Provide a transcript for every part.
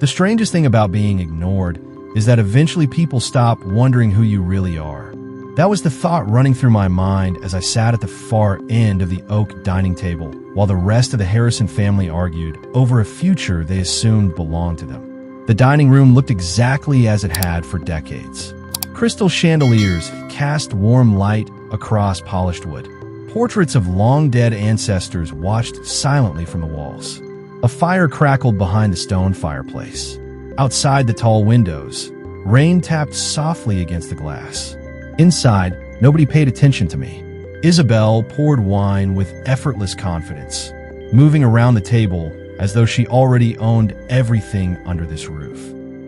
The strangest thing about being ignored is that eventually people stop wondering who you really are. That was the thought running through my mind as I sat at the far end of the oak dining table while the rest of the Harrison family argued over a future they assumed belonged to them. The dining room looked exactly as it had for decades. Crystal chandeliers cast warm light across polished wood. Portraits of long-dead ancestors watched silently from the walls. A fire crackled behind the stone fireplace. Outside the tall windows, rain tapped softly against the glass. Inside, nobody paid attention to me. Isabel poured wine with effortless confidence, moving around the table as though she already owned everything under this roof.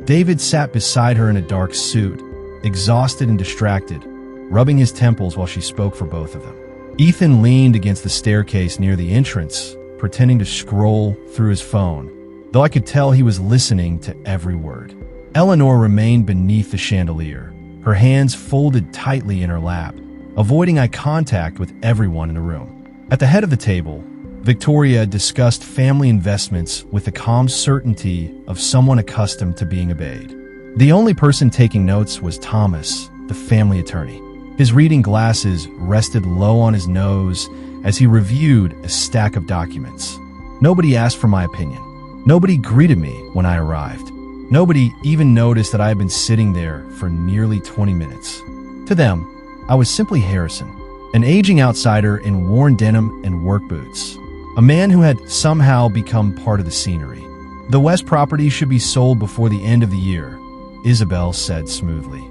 David sat beside her in a dark suit, exhausted and distracted, rubbing his temples while she spoke for both of them. Ethan leaned against the staircase near the entrance, pretending to scroll through his phone, though I could tell he was listening to every word. Eleanor remained beneath the chandelier, her hands folded tightly in her lap, avoiding eye contact with everyone in the room. At the head of the table, Victoria discussed family investments with the calm certainty of someone accustomed to being obeyed. The only person taking notes was Thomas, the family attorney. His reading glasses rested low on his nose as he reviewed a stack of documents. Nobody asked for my opinion. Nobody greeted me when I arrived. Nobody even noticed that I had been sitting there for nearly 20 minutes. To them, I was simply Harrison, an aging outsider in worn denim and work boots, a man who had somehow become part of the scenery. The West property should be sold before the end of the year, Isabel said smoothly.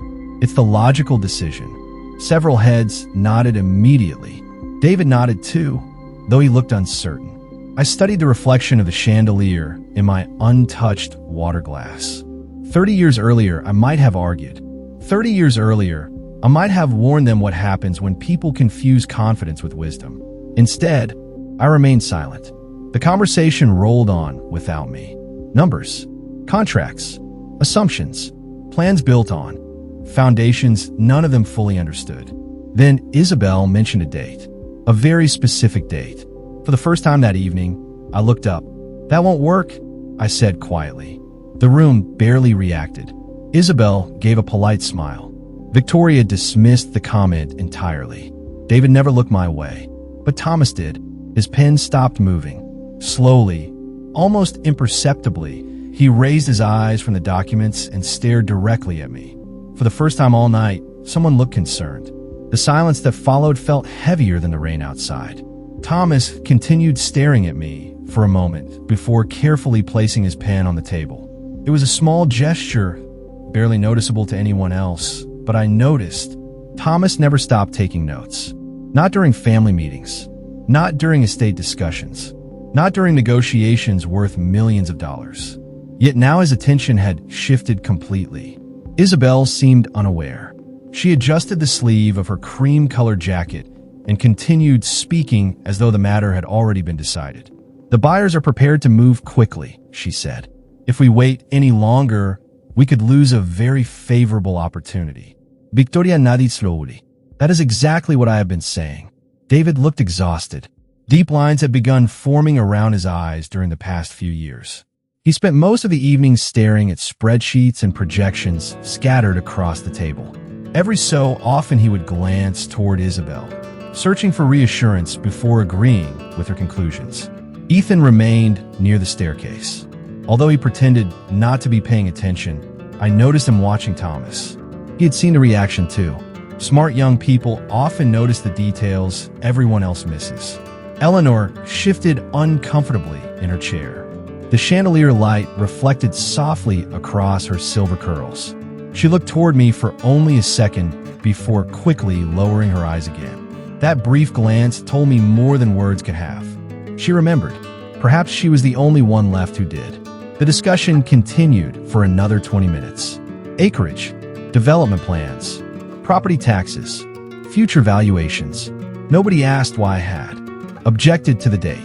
It's the logical decision. Several heads nodded immediately. David nodded too, though he looked uncertain. I studied the reflection of the chandelier in my untouched water glass. 30 years earlier, I might have argued. 30 years earlier, I might have warned them what happens when people confuse confidence with wisdom. Instead, I remained silent. The conversation rolled on without me. Numbers, contracts, assumptions, plans built on, foundations none of them fully understood. Then Isabel mentioned a date, a very specific date. For the first time that evening, I looked up. "That won't work," I said quietly. The room barely reacted. Isabel gave a polite smile. Victoria dismissed the comment entirely. David never looked my way, but Thomas did. His pen stopped moving. Slowly, almost imperceptibly, he raised his eyes from the documents and stared directly at me. For the first time all night, someone looked concerned. The silence that followed felt heavier than the rain outside. Thomas continued staring at me for a moment before carefully placing his pen on the table. It was a small gesture, barely noticeable to anyone else, but I noticed. Thomas never stopped taking notes. Not during family meetings, not during estate discussions, not during negotiations worth millions of dollars. Yet now his attention had shifted completely. Isabel seemed unaware. She adjusted the sleeve of her cream-colored jacket and continued speaking as though the matter had already been decided. "The buyers are prepared to move quickly," she said. "If we wait any longer, we could lose a very favorable opportunity." Victoria nodded slowly. "That is exactly what I have been saying." David looked exhausted. Deep lines had begun forming around his eyes during the past few years. He spent most of the evening staring at spreadsheets and projections scattered across the table. Every so often he would glance toward Isabel, searching for reassurance before agreeing with her conclusions. Ethan remained near the staircase. Although he pretended not to be paying attention, I noticed him watching Thomas. He had seen the reaction too. Smart young people often notice the details everyone else misses. Eleanor shifted uncomfortably in her chair. The chandelier light reflected softly across her silver curls. She looked toward me for only a second before quickly lowering her eyes again. That brief glance told me more than words could have. She remembered. Perhaps she was the only one left who did. The discussion continued for another 20 minutes. Acreage, development plans, property taxes, future valuations. Nobody asked why I had objected to the date.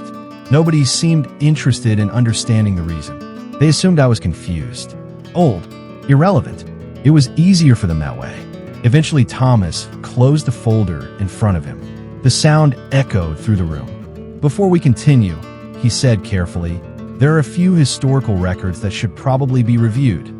Nobody seemed interested in understanding the reason. They assumed I was confused, old, irrelevant. It was easier for them that way. Eventually, Thomas closed the folder in front of him. The sound echoed through the room. "Before we continue," he said carefully, There are a few historical records that should probably be reviewed.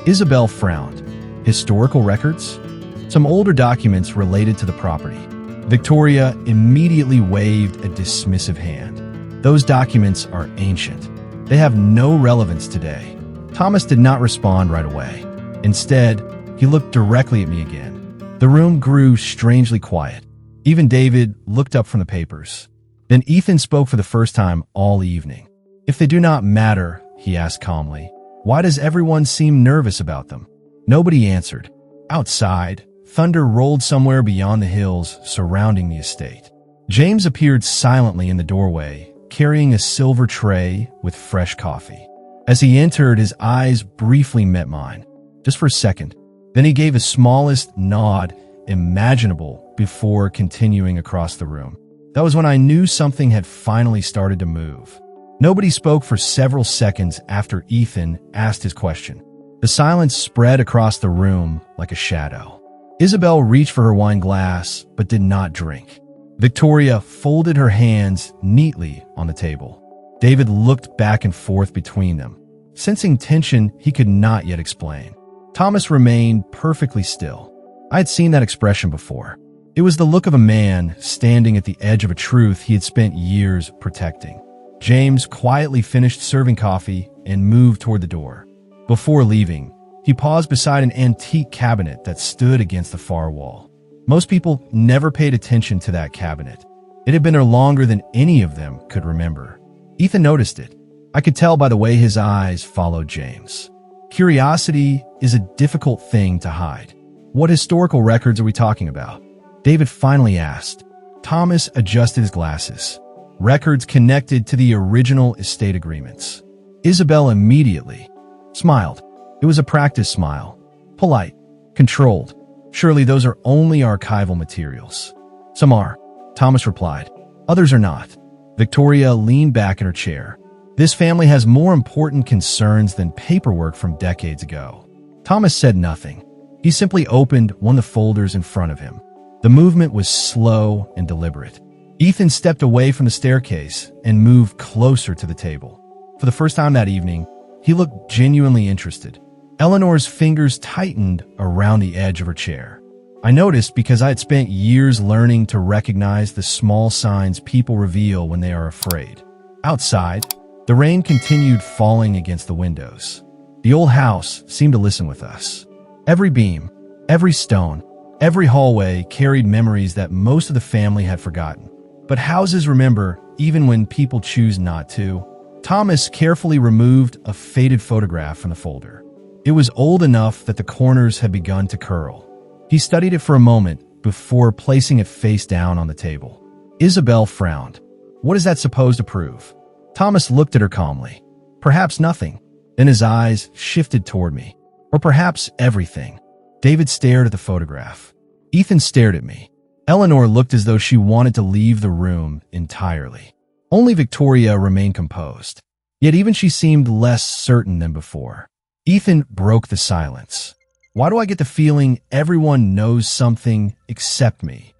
Isabel frowned. Historical records? Some older documents related to the property. Victoria immediately waved a dismissive hand. Those documents are ancient. They have no relevance today. Thomas did not respond right away. Instead, he looked directly at me again. The room grew strangely quiet. Even David looked up from the papers. Then Ethan spoke for the first time all evening. "If they do not matter," he asked calmly, "why does everyone seem nervous about them?" Nobody answered. Outside, thunder rolled somewhere beyond the hills surrounding the estate. James appeared silently in the doorway, carrying a silver tray with fresh coffee. As he entered, his eyes briefly met mine, just for a second. Then he gave the smallest nod imaginable before continuing across the room. That was when I knew something had finally started to move. Nobody spoke for several seconds after Ethan asked his question. The silence spread across the room like a shadow. Isabel reached for her wine glass, but did not drink. Victoria folded her hands neatly on the table. David looked back and forth between them, sensing tension he could not yet explain. Thomas remained perfectly still. I had seen that expression before. It was the look of a man standing at the edge of a truth he had spent years protecting. James quietly finished serving coffee and moved toward the door. Before leaving, he paused beside an antique cabinet that stood against the far wall. Most people never paid attention to that cabinet. It had been there longer than any of them could remember. Ethan noticed it. I could tell by the way his eyes followed James. Curiosity is a difficult thing to hide. "What historical records are we talking about?" David finally asked. Thomas adjusted his glasses. "Records connected to the original estate agreements." Isabel immediately smiled. It was a practiced smile. Polite, controlled. "Surely those are only archival materials." "Some are," Thomas replied. "Others are not." Victoria leaned back in her chair. "This family has more important concerns than paperwork from decades ago." Thomas said nothing. He simply opened one of the folders in front of him. The movement was slow and deliberate. Ethan stepped away from the staircase and moved closer to the table. For the first time that evening, he looked genuinely interested. Eleanor's fingers tightened around the edge of her chair. I noticed because I had spent years learning to recognize the small signs people reveal when they are afraid. Outside, the rain continued falling against the windows. The old house seemed to listen with us. Every beam, every stone, every hallway carried memories that most of the family had forgotten. But houses remember even when people choose not to. Thomas carefully removed a faded photograph from the folder. It was old enough that the corners had begun to curl. He studied it for a moment before placing it face down on the table. Isabel frowned. "What is that supposed to prove?" Thomas looked at her calmly. "Perhaps nothing." Then his eyes shifted toward me. "Or perhaps everything." David stared at the photograph. Ethan stared at me. Eleanor looked as though she wanted to leave the room entirely. Only Victoria remained composed. Yet even she seemed less certain than before. Ethan broke the silence. "Why do I get the feeling everyone knows something except me?"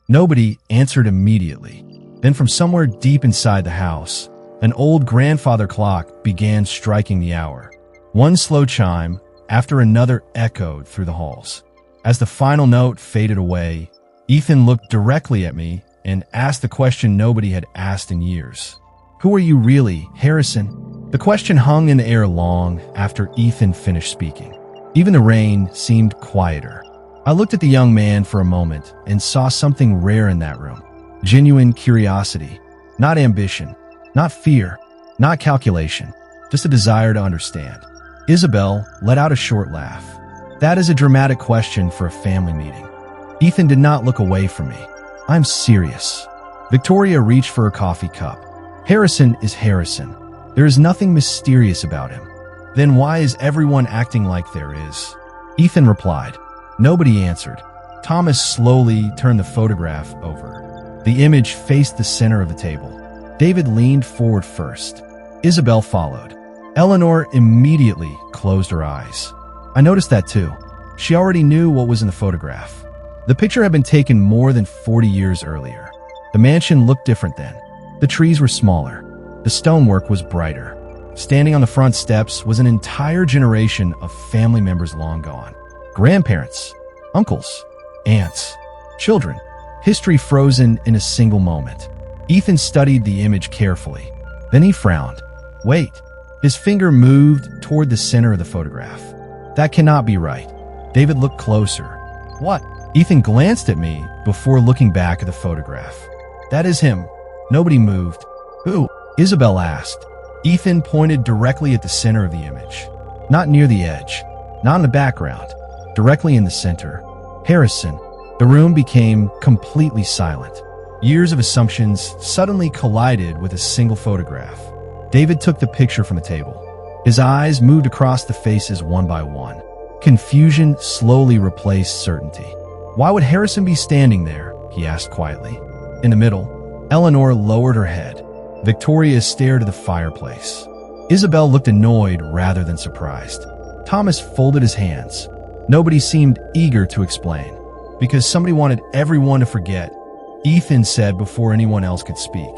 Nobody answered immediately. Then from somewhere deep inside the house, an old grandfather clock began striking the hour. One slow chime after another echoed through the halls. As the final note faded away, Ethan looked directly at me and asked the question nobody had asked in years. "Who are you really, Harrison?" The question hung in the air long after Ethan finished speaking. Even the rain seemed quieter. I looked at the young man for a moment and saw something rare in that room. Genuine curiosity. Not ambition. Not fear. Not calculation. Just a desire to understand. Isabel let out a short laugh. "That is a dramatic question for a family meeting." Ethan did not look away from me. "I'm serious." Victoria reached for her coffee cup. "Harrison is Harrison. There is nothing mysterious about him." "Then why is everyone acting like there is?" Ethan replied. Nobody answered. Thomas slowly turned the photograph over. The image faced the center of the table. David leaned forward first. Isabel followed. Eleanor immediately closed her eyes. I noticed that too. She already knew what was in the photograph. The picture had been taken more than 40 years earlier. The mansion looked different then. The trees were smaller. The stonework was brighter. Standing on the front steps was an entire generation of family members long gone. Grandparents, uncles, aunts, children. History frozen in a single moment. Ethan studied the image carefully. Then he frowned. Wait. His finger moved toward the center of the photograph. That cannot be right. David looked closer. What? Ethan glanced at me before looking back at the photograph. That is him. Nobody moved. Who? Isabel asked. Ethan pointed directly at the center of the image. Not near the edge. Not in the background. Directly in the center. Harrison. The room became completely silent. Years of assumptions suddenly collided with a single photograph. David took the picture from the table. His eyes moved across the faces one by one. Confusion slowly replaced certainty. Why would Harrison be standing there? He asked quietly. In the middle, Eleanor lowered her head. Victoria stared at the fireplace. Isabel looked annoyed rather than surprised. Thomas folded his hands. Nobody seemed eager to explain. Because somebody wanted everyone to forget, Ethan said before anyone else could speak.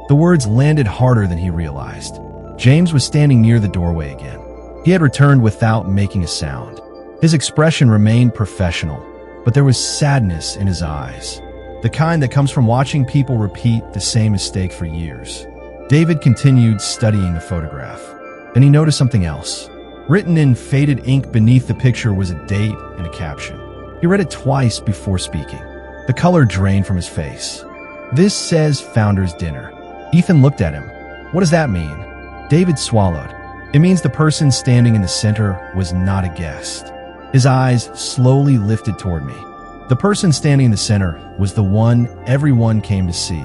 The words landed harder than he realized. James was standing near the doorway again. He had returned without making a sound. His expression remained professional, but there was sadness in his eyes. The kind that comes from watching people repeat the same mistake for years. David continued studying the photograph. Then he noticed something else. Written in faded ink beneath the picture was a date and a caption. He read it twice before speaking. The color drained from his face. This says Founders Dinner. Ethan looked at him. What does that mean? David swallowed. It means the person standing in the center was not a guest. His eyes slowly lifted toward me. The person standing in the center was the one everyone came to see.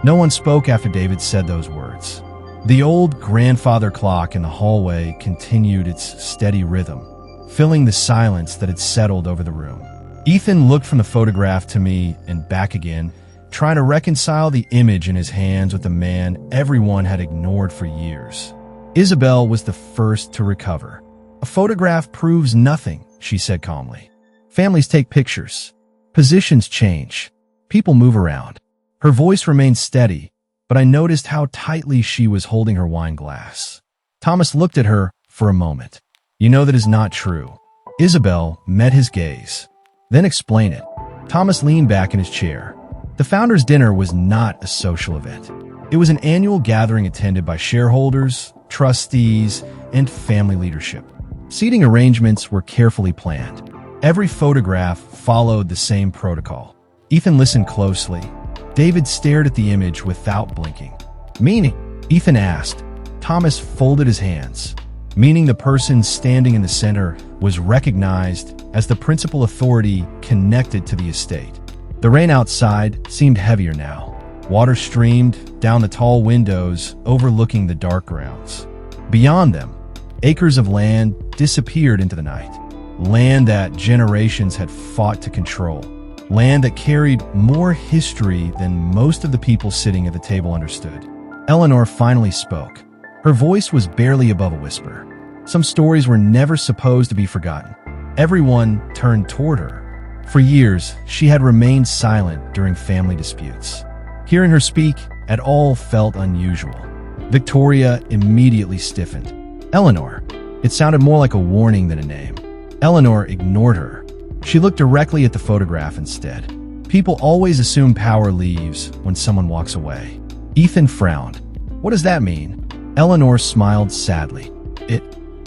No one spoke after David said those words. The old grandfather clock in the hallway continued its steady rhythm, filling the silence that had settled over the room. Ethan looked from the photograph to me and back again, trying to reconcile the image in his hands with the man everyone had ignored for years. Isabel was the first to recover. A photograph proves nothing, she said calmly. Families take pictures. Positions change. People move around. Her voice remained steady, but I noticed how tightly she was holding her wine glass. Thomas looked at her for a moment. You know that is not true. Isabel met his gaze. Then explain it. Thomas leaned back in his chair. The Founders Dinner was not a social event. It was an annual gathering attended by shareholders, trustees, and family leadership. Seating arrangements were carefully planned. Every photograph followed the same protocol. Ethan listened closely. David stared at the image without blinking. Meaning? Ethan asked. Thomas folded his hands. Meaning the person standing in the center was recognized as the principal authority connected to the estate. The rain outside seemed heavier now. Water streamed down the tall windows overlooking the dark grounds. Beyond them, acres of land disappeared into the night. Land that generations had fought to control. Land that carried more history than most of the people sitting at the table understood. Eleanor finally spoke. Her voice was barely above a whisper. Some stories were never supposed to be forgotten. Everyone turned toward her. For years, she had remained silent during family disputes. Hearing her speak at all felt unusual. Victoria immediately stiffened. Eleanor. It sounded more like a warning than a name. Eleanor ignored her. She looked directly at the photograph instead. People always assume power leaves when someone walks away. Ethan frowned. What does that mean? Eleanor smiled sadly. It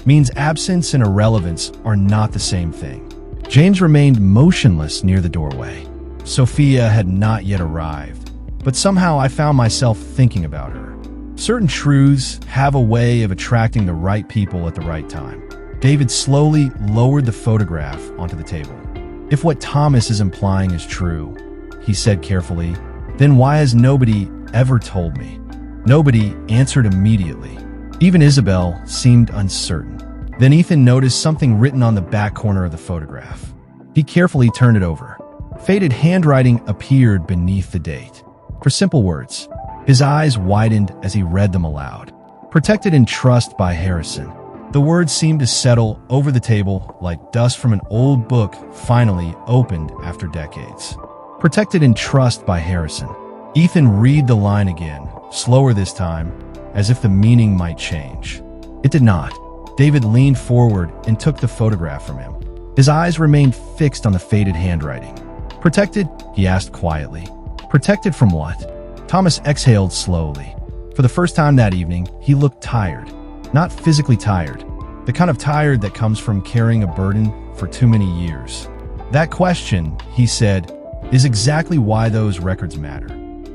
means absence and irrelevance are not the same thing. James remained motionless near the doorway. Sophia had not yet arrived, but somehow I found myself thinking about her. Certain truths have a way of attracting the right people at the right time. David slowly lowered the photograph onto the table. If what Thomas is implying is true, he said carefully, then why has nobody ever told me? Nobody answered immediately. Even Isabel seemed uncertain. Then Ethan noticed something written on the back corner of the photograph. He carefully turned it over. Faded handwriting appeared beneath the date. For simple words, his eyes widened as he read them aloud. Protected in trust by Harrison. The words seemed to settle over the table like dust from an old book finally opened after decades. Protected in trust by Harrison. Ethan read the line again, slower this time, as if the meaning might change. It did not. David leaned forward and took the photograph from him. His eyes remained fixed on the faded handwriting. "Protected?" he asked quietly. "Protected from what?" Thomas exhaled slowly. For the first time that evening, he looked tired. Not physically tired, the kind of tired that comes from carrying a burden for too many years. "That question," he said, "is exactly why those records matter."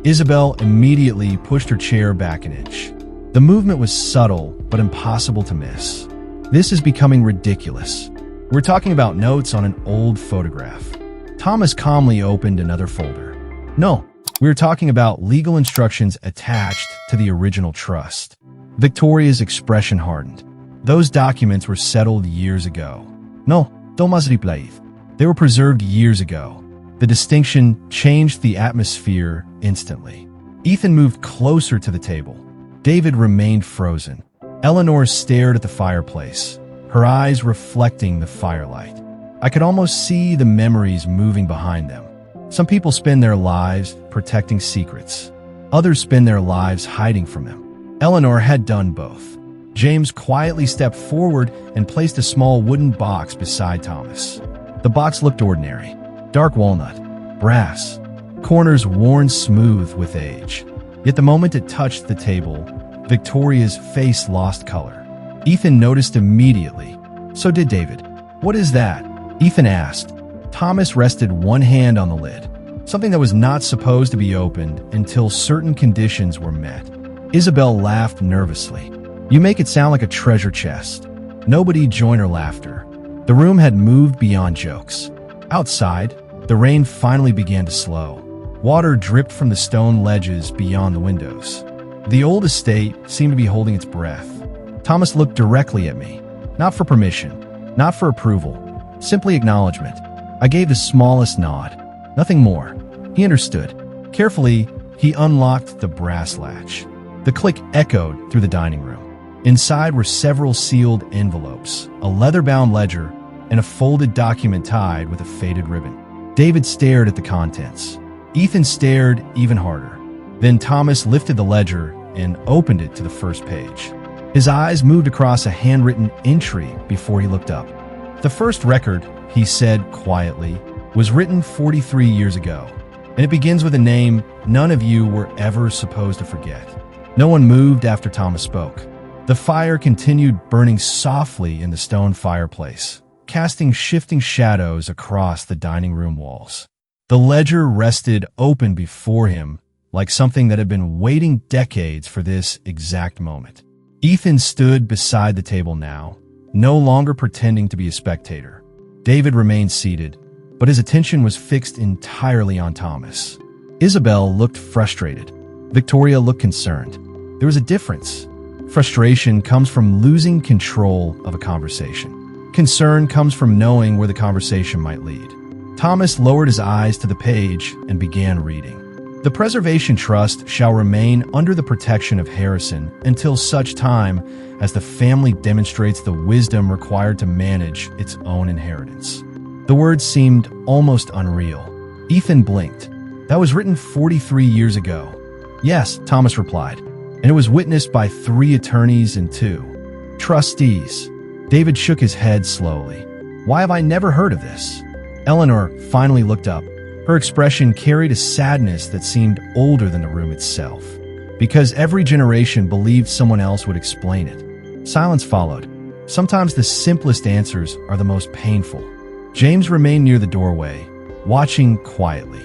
Isabel immediately pushed her chair back an inch. The movement was subtle, but impossible to miss. "This is becoming ridiculous. We're talking about notes on an old photograph." Thomas calmly opened another folder. "No, we're talking about legal instructions attached to the original trust." Victoria's expression hardened. "Those documents were settled years ago." "No, Thomas replied. "They were preserved years ago." The distinction changed the atmosphere instantly. Ethan moved closer to the table. David remained frozen. Eleanor stared at the fireplace, her eyes reflecting the firelight. I could almost see the memories moving behind them. Some people spend their lives protecting secrets. Others spend their lives hiding from them. Eleanor had done both. James quietly stepped forward and placed a small wooden box beside Thomas. The box looked ordinary. Dark walnut, brass, corners worn smooth with age. Yet the moment it touched the table, Victoria's face lost color. Ethan noticed immediately. So did David. "What is that?" Ethan asked. Thomas rested one hand on the lid, something that was not supposed to be opened until certain conditions were met. Isabel laughed nervously. "You make it sound like a treasure chest." Nobody joined her laughter. The room had moved beyond jokes. Outside, the rain finally began to slow. Water dripped from the stone ledges beyond the windows. The old estate seemed to be holding its breath. Thomas looked directly at me. Not for permission, not for approval, simply acknowledgement. I gave the smallest nod. Nothing more. He understood. Carefully, he unlocked the brass latch. The click echoed through the dining room. Inside were several sealed envelopes, a leather-bound ledger, and a folded document tied with a faded ribbon. David stared at the contents. Ethan stared even harder. Then Thomas lifted the ledger and opened it to the first page. His eyes moved across a handwritten entry before he looked up. "The first record," he said quietly, "was written 43 years ago, and it begins with a name none of you were ever supposed to forget." No one moved after Thomas spoke. The fire continued burning softly in the stone fireplace, casting shifting shadows across the dining room walls. The ledger rested open before him, like something that had been waiting decades for this exact moment. Ethan stood beside the table now, no longer pretending to be a spectator. David remained seated, but his attention was fixed entirely on Thomas. Isabel looked frustrated. Victoria looked concerned. There was a difference. Frustration comes from losing control of a conversation. Concern comes from knowing where the conversation might lead. Thomas lowered his eyes to the page and began reading. "The Preservation Trust shall remain under the protection of Harrison until such time as the family demonstrates the wisdom required to manage its own inheritance." The words seemed almost unreal. Ethan blinked. "That was written 43 years ago." "Yes," Thomas replied, "and it was witnessed by 3 attorneys and 2 trustees." David shook his head slowly. "Why have I never heard of this?" Eleanor finally looked up. Her expression carried a sadness that seemed older than the room itself. "Because every generation believed someone else would explain it." Silence followed. Sometimes the simplest answers are the most painful. James remained near the doorway, watching quietly.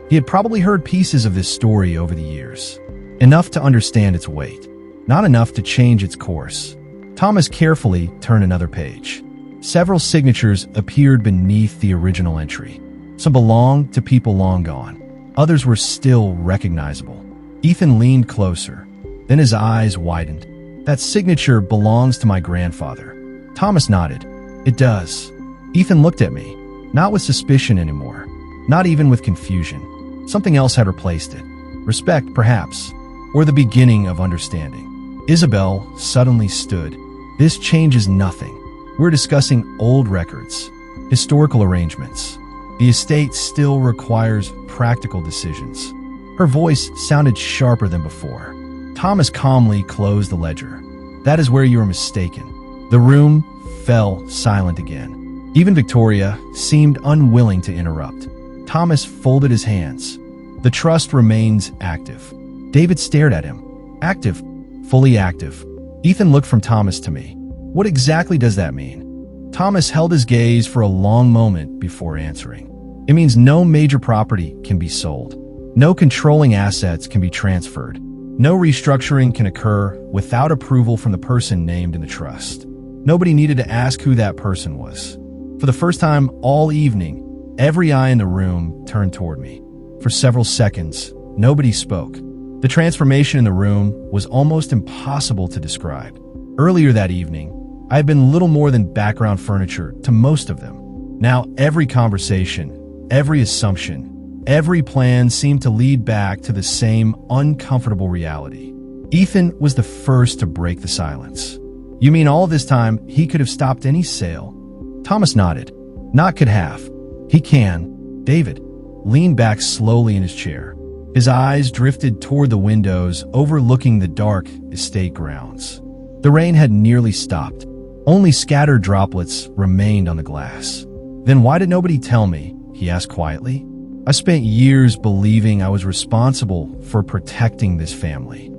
He had probably heard pieces of this story over the years. Enough to understand its weight, not enough to change its course. Thomas carefully turned another page. Several signatures appeared beneath the original entry. Some belonged to people long gone. Others were still recognizable. Ethan leaned closer. Then his eyes widened. "That signature belongs to my grandfather." Thomas nodded. "It does." Ethan looked at me, not with suspicion anymore, not even with confusion. Something else had replaced it. Respect, perhaps, or the beginning of understanding. Isabel suddenly stood. "This changes nothing. We're discussing old records, historical arrangements. The estate still requires practical decisions." Her voice sounded sharper than before. Thomas calmly closed the ledger. "That is where you are mistaken." The room fell silent again. Even Victoria seemed unwilling to interrupt. Thomas folded his hands. "The trust remains active." David stared at him. "Active? Fully active." Ethan looked from Thomas to me. "What exactly does that mean?" Thomas held his gaze for a long moment before answering. "It means no major property can be sold. No controlling assets can be transferred. No restructuring can occur without approval from the person named in the trust. Nobody needed to ask who that person was." For the first time all evening, every eye in the room turned toward me. For several seconds, nobody spoke. The transformation in the room was almost impossible to describe. Earlier that evening, I had been little more than background furniture to most of them. Now every conversation, every assumption, every plan seemed to lead back to the same uncomfortable reality. Ethan was the first to break the silence. "You mean all this time he could have stopped any sale?" Thomas nodded. "Not could have. He can." David leaned back slowly in his chair. His eyes drifted toward the windows overlooking the dark estate grounds. The rain had nearly stopped. Only scattered droplets remained on the glass. "Then why did nobody tell me?" he asked quietly. "I spent years believing I was responsible for protecting this family."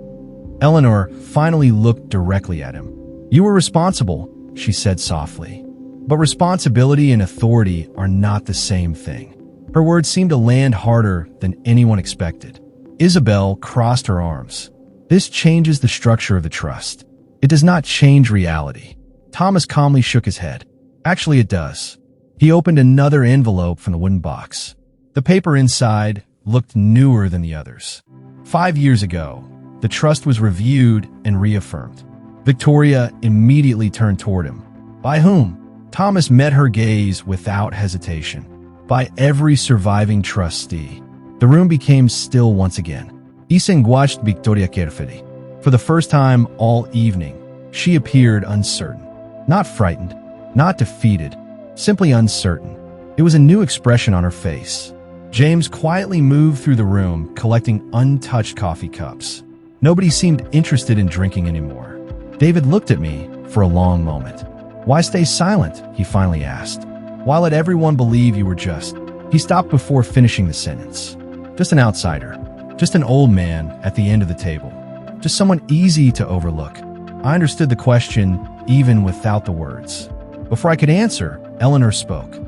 Eleanor finally looked directly at him. "You were responsible," she said softly. "But responsibility and authority are not the same thing." Her words seemed to land harder than anyone expected. Isabel crossed her arms. "This changes the structure of the trust. It does not change reality." Thomas calmly shook his head. "Actually, it does." He opened another envelope from the wooden box. The paper inside looked newer than the others. 5 years ago, the trust was reviewed and reaffirmed. Victoria immediately turned toward him. "By whom?" Thomas met her gaze without hesitation. "By every surviving trustee." The room became still once again. Ethan watched Victoria carefully. For the first time all evening, she appeared uncertain. Not frightened, not defeated, simply uncertain. It was a new expression on her face. James quietly moved through the room, collecting untouched coffee cups. Nobody seemed interested in drinking anymore. David looked at me for a long moment. "Why stay silent?" he finally asked. "Why let everyone believe you were just—" He stopped before finishing the sentence. "Just an outsider. Just an old man at the end of the table. Just someone easy to overlook." I understood the question even without the words. Before I could answer, Eleanor spoke.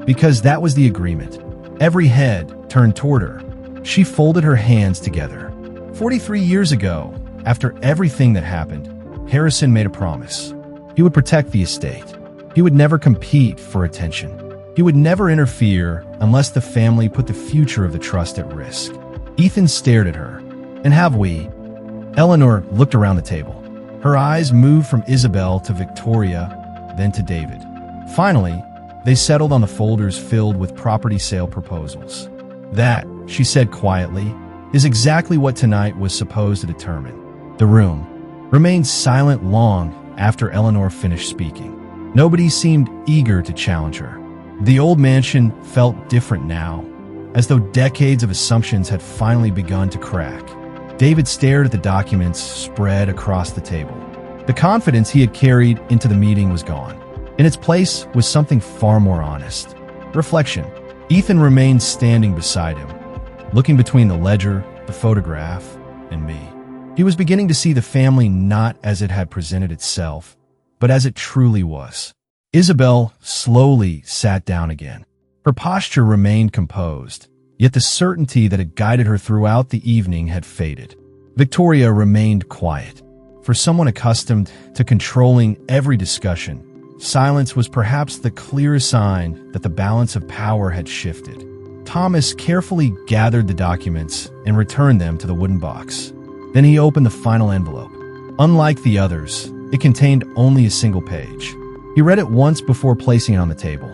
Because that was the agreement. Every head turned toward her. She folded her hands together. 43 years ago, after everything that happened, Harrison made a promise. He would protect the estate. He would never compete for attention. He would never interfere unless the family put the future of the trust at risk. Ethan stared at her. "And have we?" Eleanor looked around the table. Her eyes moved from Isabel to Victoria, then to David. Finally, they settled on the folders filled with property sale proposals. "That," she said quietly, "is exactly what tonight was supposed to determine." The room remained silent long after Eleanor finished speaking. Nobody seemed eager to challenge her. The old mansion felt different now, as though decades of assumptions had finally begun to crack. David stared at the documents spread across the table. The confidence he had carried into the meeting was gone. In its place was something far more honest. Reflection. Ethan remained standing beside him, looking between the ledger, the photograph, and me. He was beginning to see the family not as it had presented itself, but as it truly was. Isabel slowly sat down again. Her posture remained composed, yet the certainty that had guided her throughout the evening had faded. Victoria remained quiet. For someone accustomed to controlling every discussion, silence was perhaps the clearest sign that the balance of power had shifted. Thomas carefully gathered the documents and returned them to the wooden box. Then he opened the final envelope. Unlike the others, it contained only a single page. He read it once before placing it on the table.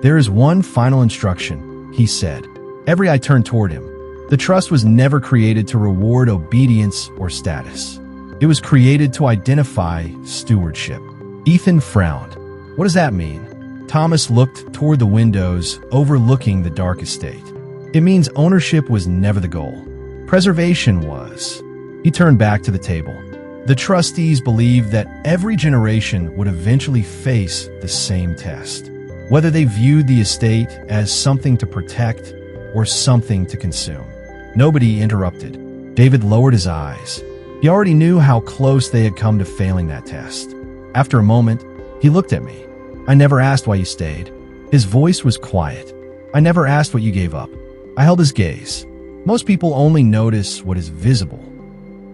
"There is one final instruction," he said. Every eye turned toward him. The trust was never created to reward obedience or status. It was created to identify stewardship. Ethan frowned. "What does that mean?" Thomas looked toward the windows overlooking the dark estate. "It means ownership was never the goal. Preservation was." He turned back to the table. The trustees believed that every generation would eventually face the same test, whether they viewed the estate as something to protect or something to consume. Nobody interrupted. David lowered his eyes. He already knew how close they had come to failing that test. After a moment, he looked at me. I never asked why you stayed. His voice was quiet. I never asked what you gave up. I held his gaze. Most people only notice what is visible.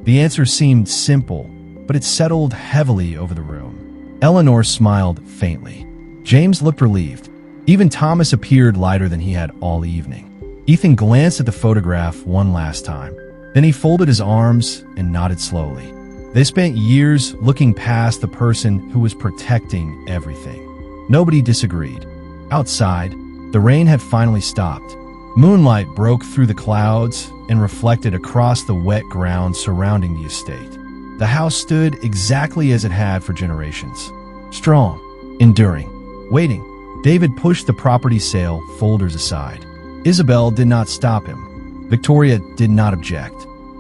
The answer seemed simple, but it settled heavily over the room. Eleanor smiled faintly. James looked relieved. Even Thomas appeared lighter than he had all evening. Ethan glanced at the photograph one last time. Then he folded his arms and nodded slowly. They spent years looking past the person who was protecting everything. Nobody disagreed. Outside, the rain had finally stopped. Moonlight broke through the clouds and reflected across the wet ground surrounding the estate. The house stood exactly as it had for generations. Strong, enduring, waiting. David pushed the property sale folders aside. Isabel did not stop him. Victoria did not object.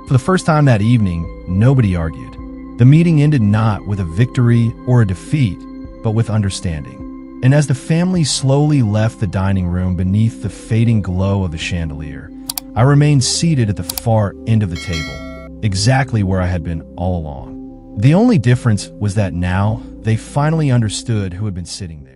For the first time that evening, nobody argued. The meeting ended not with a victory or a defeat, but with understanding. And as the family slowly left the dining room beneath the fading glow of the chandelier, I remained seated at the far end of the table, exactly where I had been all along. The only difference was that now they finally understood who had been sitting there.